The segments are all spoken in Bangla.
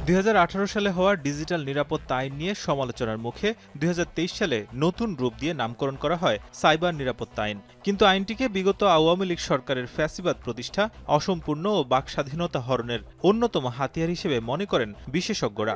2018 সালে হওয়া ডিজিটাল নিরাপত্তা আইন নিয়ে সমালোচনার মুখে 2023 সালে নতুন রূপ দিয়ে নামকরণ করা হয় সাইবার নিরাপত্তা আইন। কিন্তু আইনটিকে বিগত আওয়ামী লীগ সরকারের ফ্যাসিবাদ প্রতিষ্ঠা, অসম্পূর্ণ ও বাকস্বাধীনতা হরণের অন্যতম হাতিয়ার হিসেবে মনে করেন বিশেষজ্ঞরা।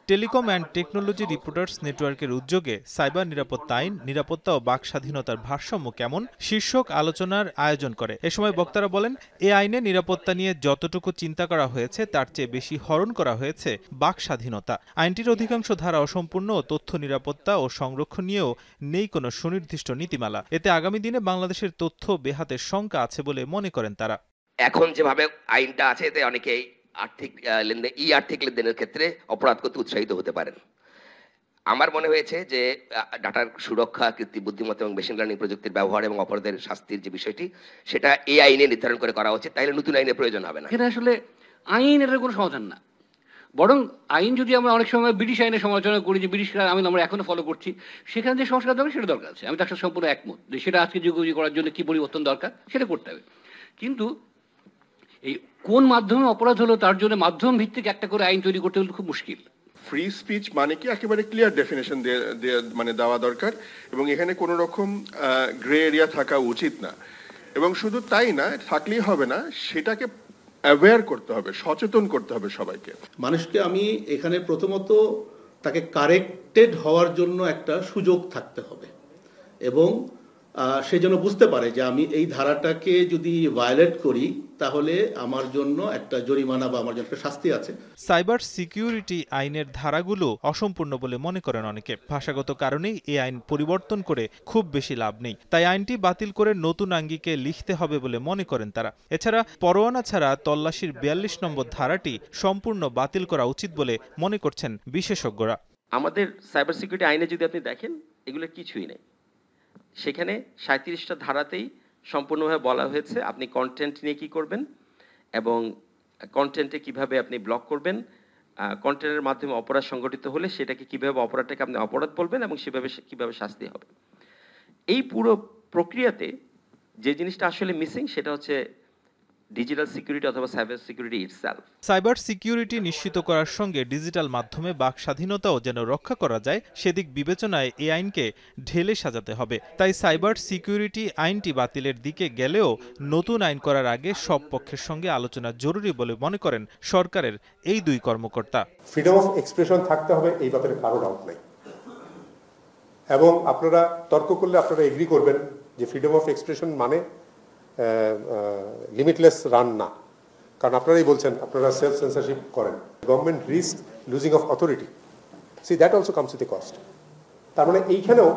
টেলিকম অ্যান্ড টেকনোলজি রিপোর্টার্স নেটওয়ার্কের উদ্যোগে সাইবার নিরাপত্তা আইন, নিরাপত্তা ও বাকস্বাধীনতার ভারসাম্য কেমন শীর্ষক আলোচনার আয়োজন করে। এ সময় বক্তারা বলেন, এ আইনে নিরাপত্তা নিয়ে যতটুকু চিন্তা করা হয়েছে তার চেয়ে বেশি হরণ করা হয়েছে বাকস্বাধীনতা। আইনটির অধিকাংশ ধারা অসম্পূর্ণ ও তথ্য নিরাপত্তা ও সংরক্ষণ নিয়েও নেই কোনো সুনির্দিষ্ট নীতিমালা। এতে আগামী দিনে বাংলাদেশের তথ্য বেহাতের শঙ্কা আছে বলে মনে করেন তারা। এখন যেভাবে আইনটা আছে এতে অনেকেই আর্থিক লেনদেনের ক্ষেত্রে অপরাধ করতে উৎসাহিত হতে পারেন। আমার মনে হয়েছে যে ডাটার সুরক্ষা, কৃত্রিম বুদ্ধিমত্তা এবং মেশিন লার্নিং প্রযুক্তির ব্যবহার এবং অপরাধের শাস্তির যে বিষয়টি, সেটা এই আইনে নির্ধারণ করে করা উচিত। তাইলে নতুন আইনের প্রয়োজন হবে না। এটা আসলে আইন, এটার কোনো সমাধান না। বরং আইন যদি আমরা অনেক সময় ব্রিটিশ আইনের সমালোচনা করি, যে ব্রিটিশ আইন আমরা এখনো ফলো করছি, সেখানে যে সংস্কার দরকার সেটা দরকার আছে। আমি তার সাথে সম্পূর্ণ একমত যে সেটা আজকে যুগোপযোগী করার জন্য কি পরিবর্তন দরকার সেটা করতে হবে। কিন্তু এই কোন মাধ্যমে অপরাধ হলো তার জন্য মাধ্যম ভিত্তিক একটা করে আইন তৈরি করতে হলে খুব মুশকিল। ফ্রি স্পিচ মানে কি একেবারে ক্লিয়ার ডেফিনেশন মানে দেওয়া দরকার, এবং এখানে কোনো রকম গ্রে এরিয়া থাকা উচিত না। এবং শুধু তাই না, থাকলেই হবে না, সেটাকে অ্যাওয়্যার করতে হবে, সচেতন করতে হবে সবাইকে। মানুষকে আমি এখানে প্রথমত তাকে কারেক্টেড হওয়ার জন্য একটা সুযোগ থাকতে হবে, এবং সে যেন বুঝতে পারে যে আমি এই ধারাটাকে যদি ভায়োলেট করি তাহলে আমার জন্য একটা জরিমানা বা আমার জন্য একটা শাস্তি আছে। সাইবার সিকিউরিটি আইনের ধারাগুলো অসম্পূর্ণ বলে মনে করেন অনেকে। ভাষাগত কারণেই এই আইন পরিবর্তন করে খুব বেশি লাভ নেই, তাই আইনটি বাতিল করে নতুন আঙ্গিকে লিখতে হবে বলে মনে করেন তারা। এছাড়া পরোয়ানা ছাড়া তল্লাশির 42 নম্বর ধারাটি সম্পূর্ণ বাতিল করা উচিত বলে মনে করছেন বিশেষজ্ঞরা। আমাদের সাইবার সিকিউরিটি আইনে যদি আপনি দেখেন, এগুলো কিছুই নেই। সেখানে 37টা ধারাতেই সম্পূর্ণভাবে বলা হয়েছে আপনি কন্টেন্ট নিয়ে কি করবেন এবং কন্টেন্টে কিভাবে আপনি ব্লক করবেন, কন্টেন্টের মাধ্যমে অপরাধ সংগঠিত হলে সেটাকে কিভাবে অপরাধটাকে আপনি অপরাধ বলবেন এবং সেভাবে কিভাবে শাস্তি হবে। এই পুরো প্রক্রিয়াতে যে জিনিসটা আসলে মিসিং সেটা হচ্ছে ডিজিটাল সিকিউরিটি অথবা cyber security itself. Cyber security নিশ্চিত করার সঙ্গে ডিজিটাল মাধ্যমে বাক স্বাধীনতাও যেন রক্ষা করা যায় সেদিক বিবেচনায় এই আইনকে ঢেলে সাজাতে হবে। তাই সাইবার সিকিউরিটি আইনটি বাতিলের দিকে গেলেও নতুন আইন করার আগে সব পক্ষের সঙ্গে আলোচনা জরুরি বলে মনে করেন সরকারের এই দুই কর্মকর্তা। ফ্রিডম অফ এক্সপ্রেশন থাকতে হবে, এই ব্যাপারে কারো ডাউট নেই। এবং আপনারা তর্ক করলে আপনারা এগ্রি করবেন যে ফ্রিডম অফ এক্সপ্রেশন মানে লিমিটলেস রান না, কারণ আপনারাই বলছেন আপনারা সেলফ সেন্সরশিপ করেন। Government risk losing of authority, see that also comes with a cost. তার মানে এইখানেও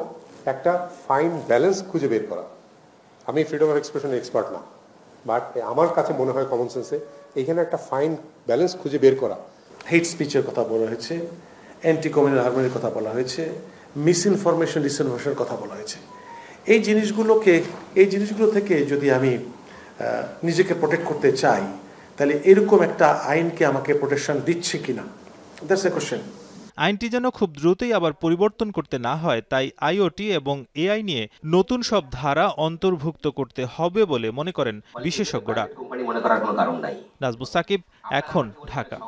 একটা ফাইন ব্যালেন্স খুঁজে বের করা। আমি ফ্রিডম অফ এক্সপ্রেশনের এক্সপার্ট না, বাট আমার কাছে মনে হয় কমন সেন্সে এইখানে একটা ফাইন ব্যালেন্স খুঁজে বের করা। হেট স্পিচের কথা বলা হয়েছে, অ্যান্টি কমিউনাল হারমোনির কথা বলা হয়েছে, মিস ইনফরমেশন ডিসইনফরমেশনের কথা বলা হয়েছে। এই জিনিসগুলো থেকে যদি আমি নিজেকে প্রোটেক্ট করতে চাই, তাহলে এরকম একটা আইনকে আমাকে প্রোটেকশন দিচ্ছে কিনা, দ্যাটস এ কোশ্চেন। আইনটি যেন খুব দ্রুতই আবার পরিবর্তন করতে না হয়, তাই আইওটি এবং এআই নিয়ে নতুন সব ধারা অন্তর্ভুক্ত করতে হবে বলে মনে করেন বিশেষজ্ঞরা। নাজবুস সাকিব, এখন, ঢাকা।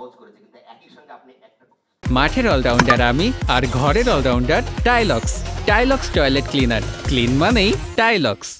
মাঠের অলরাউন্ডার আমি, আর ঘরের allrounder Tylox. Tylox toilet cleaner, clean মানেই টাইলক্স।